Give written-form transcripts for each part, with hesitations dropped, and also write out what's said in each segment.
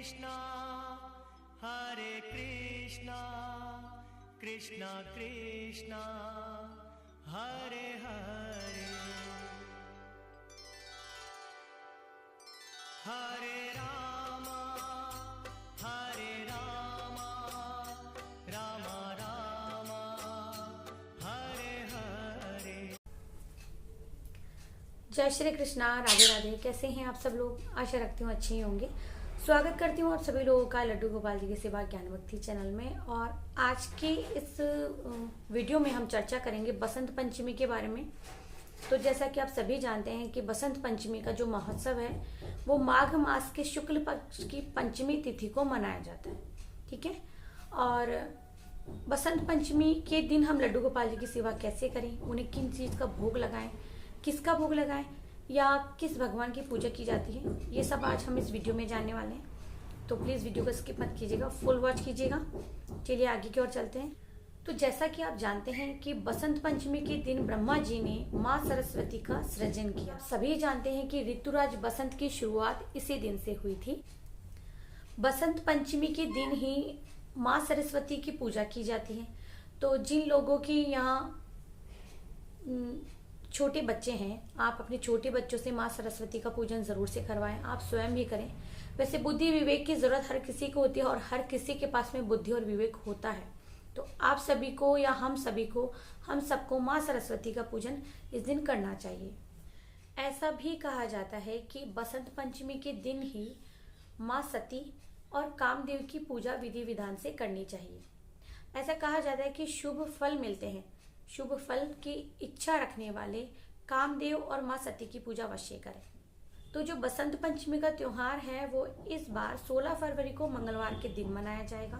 कृष्णा हरे कृष्णा कृष्णा कृष्णा हरे हरे हरे राम राम राम हरे हरे। जय श्री कृष्णा, राधे राधे। कैसे हैं आप सब लोग? आशा रखती हूँ अच्छे ही होंगे। स्वागत करती हूँ आप सभी लोगों का लड्डू गोपाल जी की सेवा ज्ञान भक्ति चैनल में। और आज की इस वीडियो में हम चर्चा करेंगे बसंत पंचमी के बारे में। तो जैसा कि आप सभी जानते हैं कि बसंत पंचमी का जो महोत्सव है वो माघ मास के शुक्ल पक्ष की पंचमी तिथि को मनाया जाता है, ठीक है। और बसंत पंचमी के दिन हम लड्डू गोपाल जी की सेवा कैसे करें, उन्हें किन चीज का भोग लगाएं, किसका भोग लगाएं या किस भगवान की पूजा की जाती है, ये सब आज हम इस वीडियो में जानने वाले हैं। तो प्लीज वीडियो को स्किप मत कीजिएगा, फुल वॉच कीजिएगा। चलिए आगे की ओर चलते हैं। तो जैसा कि आप जानते हैं कि बसंत पंचमी के दिन ब्रह्मा जी ने माँ सरस्वती का सृजन किया। सभी जानते हैं कि ऋतुराज बसंत की शुरुआत इसी दिन से हुई थी। बसंत पंचमी के दिन ही माँ सरस्वती की पूजा की जाती है। तो जिन लोगों की यहाँ छोटे बच्चे हैं, आप अपने छोटे बच्चों से माँ सरस्वती का पूजन जरूर से करवाएं, आप स्वयं भी करें। वैसे बुद्धि विवेक की जरूरत हर किसी को होती है और हर किसी के पास में बुद्धि और विवेक होता है। तो आप सभी को या हम सबको माँ सरस्वती का पूजन इस दिन करना चाहिए। ऐसा भी कहा जाता है कि बसंत पंचमी के दिन ही माँ सती और कामदेव की पूजा विधि विधान से करनी चाहिए। ऐसा कहा जाता है कि शुभ फल मिलते हैं। शुभ फल की इच्छा रखने वाले कामदेव और माँ सती की पूजा अवश्य करें। तो जो बसंत पंचमी का त्योहार है वो इस बार 16 फरवरी को मंगलवार के दिन मनाया जाएगा।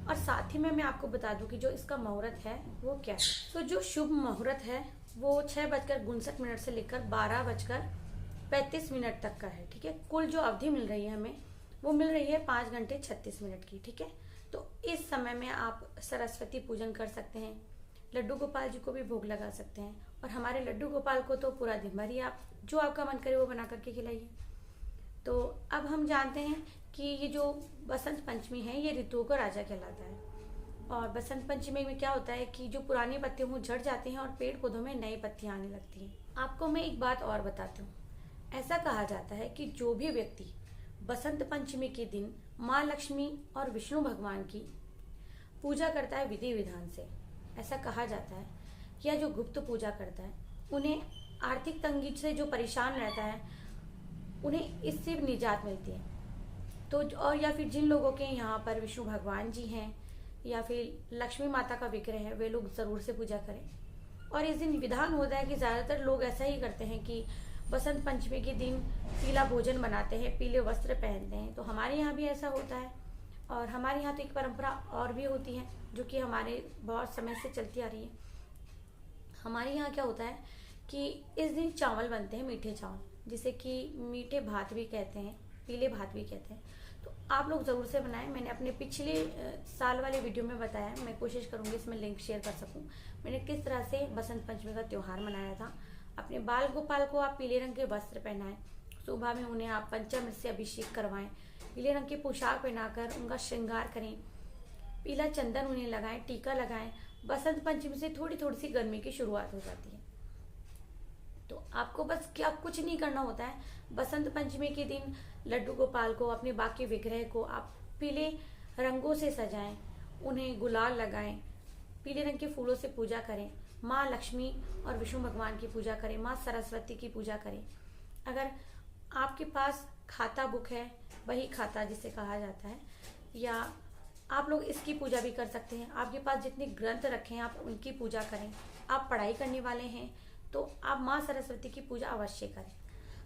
और साथ ही में मैं आपको बता दूं कि जो इसका मुहूर्त है वो क्या है। तो जो शुभ मुहूर्त है वो 6:59 से लेकर 12:35 तक का है, ठीक है। कुल जो अवधि मिल रही है हमें वो मिल रही है 5 घंटे 36 मिनट की, ठीक है। तो इस समय में आप सरस्वती पूजन कर सकते हैं, लड्डू गोपाल जी को भी भोग लगा सकते हैं। और हमारे लड्डू गोपाल को तो पूरा दिन भर ही आप जो आपका मन करे वो बना करके खिलाइए। तो अब हम जानते हैं कि ये जो बसंत पंचमी है ये ऋतुओं का राजा कहलाता है। और बसंत पंचमी में क्या होता है कि जो पुरानी पत्तियां वो झड़ जाती हैं और पेड़ पौधों में नई पत्तियां आने लगती हैं। आपको मैं एक बात और बताती हूँ। ऐसा कहा जाता है कि जो भी व्यक्ति बसंत पंचमी के दिन माँ लक्ष्मी और विष्णु भगवान की पूजा करता है विधि विधान से, ऐसा कहा जाता है, या जो गुप्त पूजा करता है, उन्हें आर्थिक तंगी से जो परेशान रहता है उन्हें इससे निजात मिलती है। तो और या फिर जिन लोगों के यहाँ पर विष्णु भगवान जी हैं या फिर लक्ष्मी माता का विग्रह है, वे लोग जरूर से पूजा करें। और इस दिन विधान होता है कि ज्यादातर लोग ऐसा ही करते हैं कि बसंत पंचमी के दिन पीला भोजन बनाते हैं, पीले वस्त्र पहनते हैं। तो हमारे यहाँ भी ऐसा होता है। और हमारे यहाँ तो एक परंपरा और भी होती है जो कि हमारे बहुत समय से चलती आ रही है। हमारे यहाँ क्या होता है कि इस दिन चावल बनते हैं, मीठे चावल, जिसे कि मीठे भात भी कहते हैं, पीले भात भी कहते हैं। तो आप लोग ज़रूर से बनाएं। मैंने अपने पिछले साल वाले वीडियो में बताया, मैं कोशिश करूँगी इसमें लिंक शेयर कर सकूँ, मैंने किस तरह से बसंत पंचमी का त्यौहार मनाया था। अपने बाल गोपाल को आप पीले रंग के वस्त्र पहनाएं, सुबह में उन्हें आप पंचामृत से अभिषेक करवाएं, पीले रंग की पोशाक पहनाकर उनका श्रृंगार करें, पीला चंदन उन्हें लगाएं, टीका लगाएं। बसंत पंचमी से थोड़ी थोड़ी सी गर्मी की शुरुआत हो जाती है। तो आपको बस क्या कुछ नहीं करना होता है। बसंत पंचमी के दिन लड्डू गोपाल को, अपने बाकी विग्रह को आप पीले रंगों से सजाएं, उन्हें गुलाल लगाएं, पीले रंग के फूलों से पूजा करें, माँ लक्ष्मी और विष्णु भगवान की पूजा करें, माँ सरस्वती की पूजा करें। अगर आपके पास खाता बुक है, वही खाता जिसे कहा जाता है, या आप लोग इसकी पूजा भी कर सकते हैं। आपके पास जितने ग्रंथ रखे हैं आप उनकी पूजा करें। आप पढ़ाई करने वाले हैं तो आप माँ सरस्वती की पूजा अवश्य करें।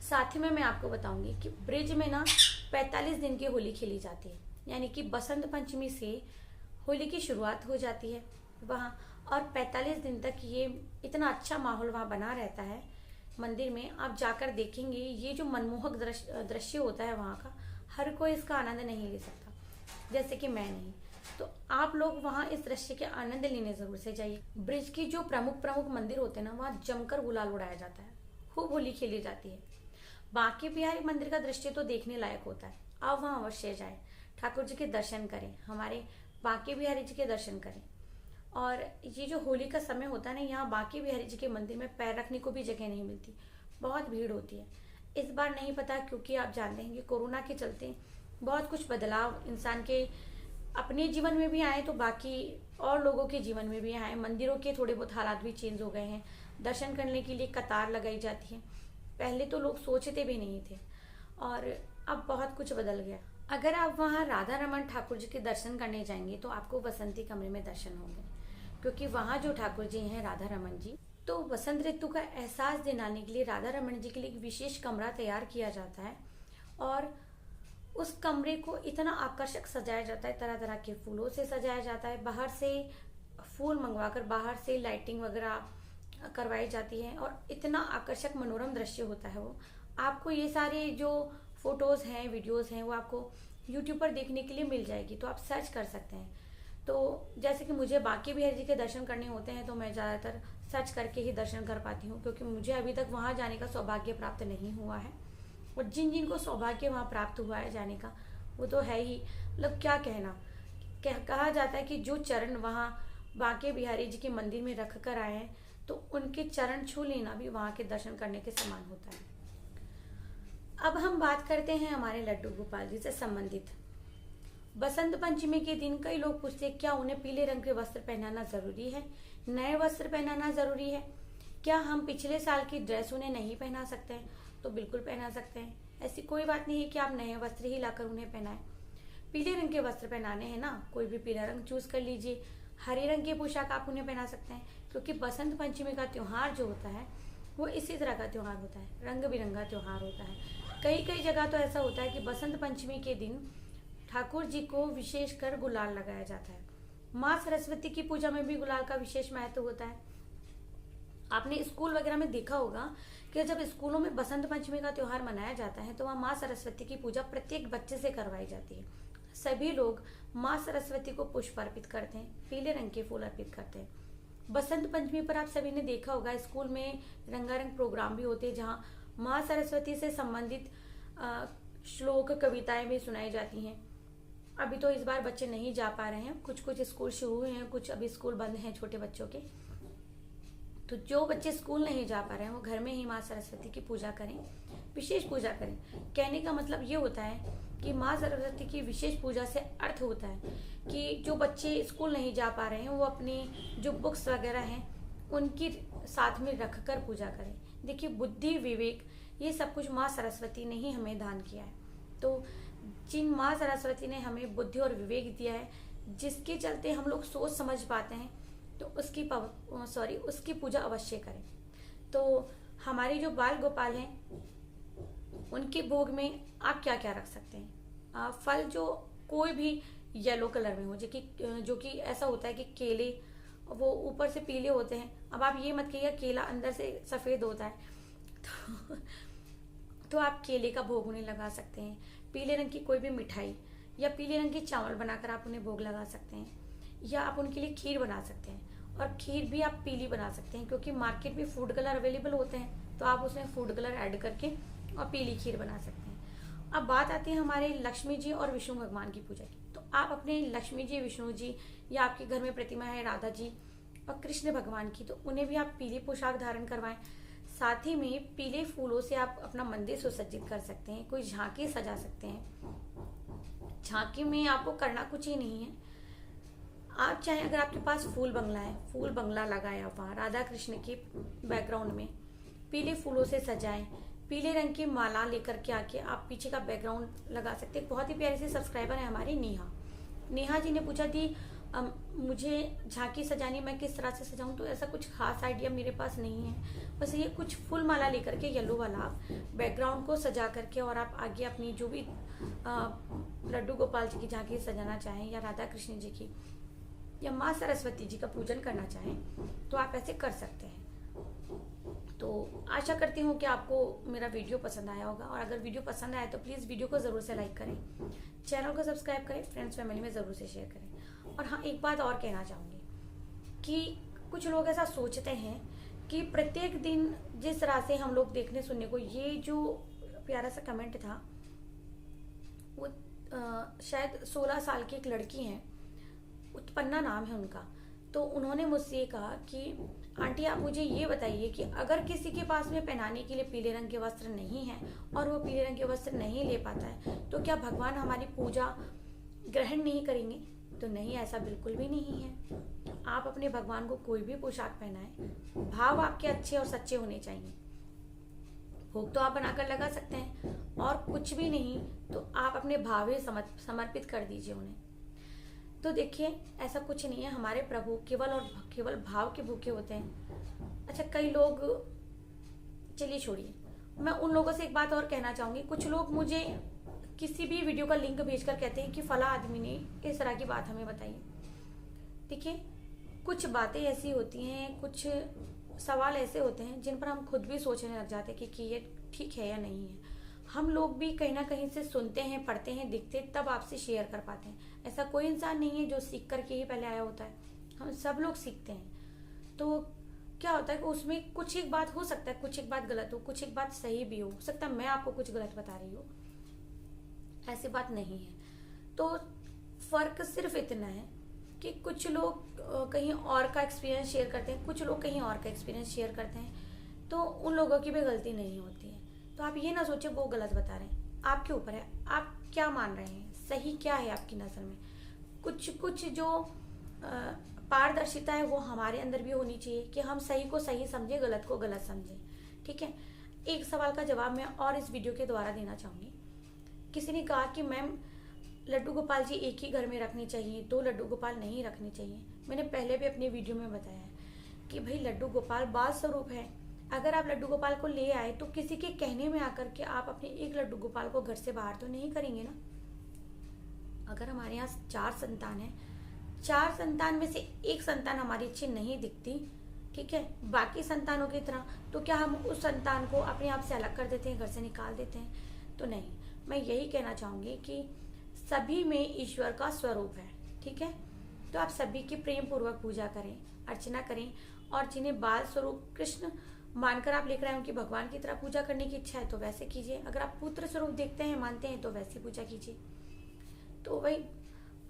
साथ ही में मैं आपको बताऊंगी कि ब्रिज में ना 45 दिन की होली खेली जाती है, यानी कि बसंत पंचमी से होली की शुरुआत हो जाती है वहाँ, और 45 दिन तक ये इतना अच्छा माहौल वहाँ बना रहता है मंदिर में। आप जाकर देखेंगे ये जो मनमोहक दृश्य होता है वहाँ का, हर कोई इसका आनंद नहीं ले सकता, जैसे कि मैं नहीं। तो आप लोग वहाँ इस दृश्य के आनंद लेने जरूर से जाइए। ब्रिज की जो प्रमुख प्रमुख मंदिर होते हैं ना, वहाँ जमकर गुलाल उड़ाया जाता है, खूब होली खेली जाती है। बांके बिहारी मंदिर का दृश्य तो देखने लायक होता है, आप वहां अवश्य जाएं, ठाकुर जी के दर्शन करें, हमारे बांके बिहारी जी के दर्शन करें। और ये जो होली का समय होता है ना, यहाँ बांके बिहारी जी के मंदिर में पैर रखने को भी जगह नहीं मिलती, बहुत भीड़ होती है। इस बार नहीं पता, क्योंकि आप जानते हैं कि कोरोना के चलते बहुत कुछ बदलाव इंसान के अपने जीवन में भी आए, तो बाकी और लोगों के जीवन में भी आए। मंदिरों के थोड़े बहुत हालात भी चेंज हो गए हैं, दर्शन करने के लिए कतार लगाई जाती है, पहले तो लोग सोचते भी नहीं थे, और अब बहुत कुछ बदल गया। अगर आप वहाँ राधा रमन ठाकुर जी के दर्शन करने जाएंगे तो आपको बसंती कमरे में दर्शन होंगे, क्योंकि वहाँ जो ठाकुर जी हैं राधा रमन जी, तो बसंत ऋतु का एहसास दिलाने के लिए राधा रमन जी के लिए एक विशेष कमरा तैयार किया जाता है, और उस कमरे को इतना आकर्षक सजाया जाता है, तरह तरह के फूलों से सजाया जाता है, बाहर से फूल मंगवाकर बाहर से लाइटिंग वगैरह करवाई जाती है, और इतना आकर्षक मनोरम दृश्य होता है वो। आपको ये सारे जो फोटोज हैं, वीडियोस हैं, वो आपको यूट्यूब पर देखने के लिए मिल जाएगी, तो आप सर्च कर सकते हैं। तो जैसे कि मुझे बांके बिहारी जी के दर्शन करने होते हैं, तो मैं ज़्यादातर सर्च करके ही दर्शन कर पाती हूँ, क्योंकि मुझे अभी तक वहाँ जाने का सौभाग्य प्राप्त नहीं हुआ है। और जिन जिन को सौभाग्य वहाँ प्राप्त हुआ है जाने का, वो तो है ही, मतलब क्या कहना, कहा जाता है कि जो चरण वहाँ बांके बिहारी जी के मंदिर में रख कर आए हैं, तो उनके चरण छू लेना भी वहाँ के दर्शन करने के समान होता है। अब हम बात करते हैं हमारे लड्डू गोपाल जी से संबंधित। बसंत पंचमी के दिन कई लोग पूछते हैं, क्या उन्हें पीले रंग के वस्त्र पहनाना जरूरी है, नए वस्त्र पहनाना जरूरी है, क्या हम पिछले साल की ड्रेस उन्हें नहीं पहना सकते हैं? तो बिल्कुल पहना सकते हैं, ऐसी कोई बात नहीं है कि आप नए वस्त्र ही लाकर उन्हें पहनाएं। पीले रंग के वस्त्र पहनाने हैं ना, कोई भी पीला रंग चूज कर लीजिए, हरे रंग की पोशाक आप उन्हें पहना सकते हैं, क्योंकि बसंत पंचमी का त्योहार जो होता है वो इसी तरह का त्योहार होता है, रंग बिरंगा त्योहार होता है। कई जगह तो ऐसा होता है कि बसंत पंचमी के दिन ठाकुर जी को विशेषकर गुलाल लगाया जाता है। माँ सरस्वती की पूजा में भी गुलाल का विशेष महत्व होता है। आपने स्कूल वगैरह में देखा होगा कि जब स्कूलों में बसंत पंचमी का त्योहार मनाया जाता है, तो वहाँ माँ सरस्वती की पूजा प्रत्येक बच्चे से करवाई जाती है। सभी लोग माँ सरस्वती को पुष्प अर्पित करते हैं, पीले रंग के फूल अर्पित करते हैं। बसंत पंचमी पर आप सभी ने देखा होगा स्कूल में रंगारंग प्रोग्राम भी होते हैं, जहाँ माँ सरस्वती से संबंधित श्लोक कविताएं भी सुनाई जाती हैं। अभी तो इस बार बच्चे नहीं जा पा रहे हैं, कुछ स्कूल शुरू हुए हैं, कुछ अभी स्कूल बंद हैं छोटे बच्चों के। तो जो बच्चे स्कूल नहीं जा पा रहे हैं वो घर में ही माँ सरस्वती की पूजा करें, विशेष पूजा करें। कहने का मतलब ये होता है कि माँ सरस्वती की विशेष पूजा से अर्थ होता है कि जो बच्चे स्कूल नहीं जा पा रहे हैं वो अपनी जो बुक्स वगैरह हैं उनकी साथ में रख कर पूजा करें। देखिए, बुद्धि विवेक ये सब कुछ माँ सरस्वती ने ही हमें दान किया है। तो जिन माँ सरस्वती ने हमें बुद्धि और विवेक दिया है, जिसके चलते हम लोग सोच समझ पाते हैं, तो उसकी पूजा अवश्य करें। तो हमारे जो बाल गोपाल हैं उनके भोग में आप क्या क्या रख सकते हैं? फल जो कोई भी येलो कलर में हो, जो कि ऐसा होता है कि केले वो ऊपर से पीले होते हैं। अब आप ये मत कहिए केला अंदर से सफेद होता है, तो आप केले का भोग उन्हें लगा सकते हैं। पीले रंग की कोई भी मिठाई या पीले रंग के चावल बनाकर आप उन्हें भोग लगा सकते हैं, या आप उनके लिए खीर बना सकते हैं। और खीर भी आप पीली बना सकते हैं, क्योंकि मार्केट में फूड कलर अवेलेबल होते हैं, तो आप उसमें फूड कलर ऐड करके और पीली खीर बना सकते हैं। अब बात आती है हमारे लक्ष्मी जी और विष्णु भगवान की पूजा की। तो आप अपने लक्ष्मी जी, विष्णु जी, या आपके घर में प्रतिमा है राधा जी और कृष्ण भगवान की, तो उन्हें भी आप पीली पोशाक धारण करवाएं। साथ ही में पीले फूलों से आप अपना मंदिर सुसज्जित कर सकते हैं, कोई झांकी सजा सकते हैं। झांकी में आपको करना कुछ ही नहीं है, आप चाहे अगर आपके पास फूल बंगला है, फूल बंगला लगाया वहाँ राधा कृष्ण के बैकग्राउंड में पीले फूलों से सजाएं, पीले रंग की माला लेकर के आके आप पीछे का बैकग्राउंड लगा सकते हैं। बहुत ही प्यारी सी सब्सक्राइबर है हमारी नेहा जी ने पूछा थी मुझे झांकी सजानी, मैं किस तरह से सजाऊं? तो ऐसा कुछ खास आइडिया मेरे पास नहीं है, बस ये कुछ फूल माला लेकर के येलो वाला आप बैकग्राउंड को सजा करके और आप आगे अपनी जो भी लड्डू गोपाल जी की झांकी सजाना चाहें, या राधा कृष्ण जी की, या माँ सरस्वती जी का पूजन करना चाहें, तो आप ऐसे कर सकते हैं। तो आशा करती हूँ कि आपको मेरा वीडियो पसंद आया होगा, और अगर वीडियो पसंद आया तो प्लीज़ वीडियो को ज़रूर से लाइक करें, चैनल को सब्सक्राइब करें, फ्रेंड्स फैमिली में ज़रूर से शेयर करें। और हाँ, एक बात और कहना चाहूँगी कि कुछ लोग ऐसा सोचते हैं कि प्रत्येक दिन जिस तरह से हम लोग देखने सुनने को ये जो प्यारा सा कमेंट था। वो शायद 16 साल की एक लड़की है, उत्पन्ना नाम है उनका। तो उन्होंने मुझसे ये कहा कि आंटी आप मुझे ये बताइए कि अगर किसी के पास में पहनाने के लिए पीले रंग के वस्त्र नहीं है और वो पीले रंग के वस्त्र नहीं ले पाता है, तो क्या भगवान हमारी पूजा ग्रहण नहीं करेंगे? तो नहीं, ऐसा बिल्कुल भी नहीं है। आप अपने भगवान को कोई भी पोशाक पहनाएं, भाव आपके अच्छे और सच्चे होने चाहिए। भोग तो आप बनाकर लगा सकते हैं, और कुछ भी नहीं तो आप अपने भाव ही समर्पित कर दीजिए उन्हें। तो देखिए, ऐसा कुछ नहीं है, हमारे प्रभु केवल भाव के भूखे होते हैं। अच्छा, कई लोग, चलिए छोड़िए, मैं उन लोगों से एक बात और कहना चाहूंगी। कुछ लोग मुझे किसी भी वीडियो का लिंक भेजकर कहते हैं कि फला आदमी ने इस तरह की बात हमें बताई। देखिए, कुछ बातें ऐसी होती हैं, कुछ सवाल ऐसे होते हैं जिन पर हम खुद भी सोचने लग जाते हैं कि ये ठीक है या नहीं है। हम लोग भी कहीं ना कहीं से सुनते हैं, पढ़ते हैं, दिखते, तब आपसे शेयर कर पाते हैं। ऐसा कोई इंसान नहीं है जो सीख करके ही पहले आया होता है, हम सब लोग सीखते हैं। तो क्या होता है कि उसमें कुछ एक बात हो सकता है, कुछ एक बात गलत हो, कुछ एक बात सही भी हो सकता है मैं आपको कुछ गलत बता रही हूँ, ऐसी बात नहीं है। तो फर्क सिर्फ इतना है कि कुछ लोग कहीं और का एक्सपीरियंस शेयर करते हैं, कुछ लोग कहीं और का एक्सपीरियंस शेयर करते हैं, तो उन लोगों की भी गलती नहीं होती है। तो आप ये ना सोचे वो गलत बता रहे हैं, आपके ऊपर है, आप क्या मान रहे हैं, सही क्या है आपकी नज़र में। कुछ जो पारदर्शिता है वो हमारे अंदर भी होनी चाहिए कि हम सही को सही समझें, गलत को गलत समझें। ठीक है, एक सवाल का जवाब मैं और इस वीडियो के द्वारा देना चाहूँगी। किसी ने कहा कि मैम लड्डू गोपाल जी एक ही घर में रखने चाहिए, 2 लड्डू गोपाल नहीं रखने चाहिए। मैंने पहले भी अपने वीडियो में बताया है कि भाई लड्डू गोपाल बाल स्वरूप है। अगर आप लड्डू गोपाल को ले आए तो किसी के कहने में आकर के आप अपने एक लड्डू गोपाल को घर से बाहर तो नहीं करेंगे ना। अगर हमारे यहाँ 4 संतान है, 4 संतान में से एक संतान हमारी अच्छी नहीं दिखती, ठीक है, बाकी संतानों की तरह, तो क्या हम उस संतान को अपने आप से अलग कर देते हैं, घर से निकाल देते हैं? तो नहीं, मैं यही कहना चाहूँगी कि सभी में ईश्वर का स्वरूप है। ठीक है, तो आप सभी की प्रेम पूर्वक पूजा करें, अर्चना करें, और जिन्हें बाल स्वरूप कृष्ण मानकर आप लेकर आए उनकी भगवान की तरह पूजा करने की इच्छा है तो वैसे कीजिए। अगर आप पुत्र स्वरूप देखते हैं, मानते हैं, तो वैसी पूजा कीजिए। तो वही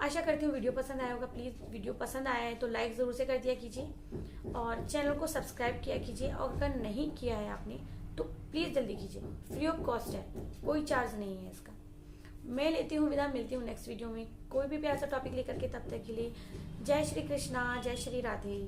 आशा करती हूँ वीडियो पसंद आया होगा। प्लीज़ वीडियो पसंद आया है तो लाइक ज़रूर से कर दिया कीजिए और चैनल को सब्सक्राइब किया कीजिए, और अगर नहीं किया है आपने तो प्लीज़ जल्दी कीजिए, फ्री ऑफ कॉस्ट है, कोई चार्ज नहीं है इसका। मैं लेती हूँ विदा, मिलती हूँ नेक्स्ट वीडियो में कोई भी प्यारा सा टॉपिक लेकर के। तब तक के लिए जय श्री कृष्णा, जय श्री राधे।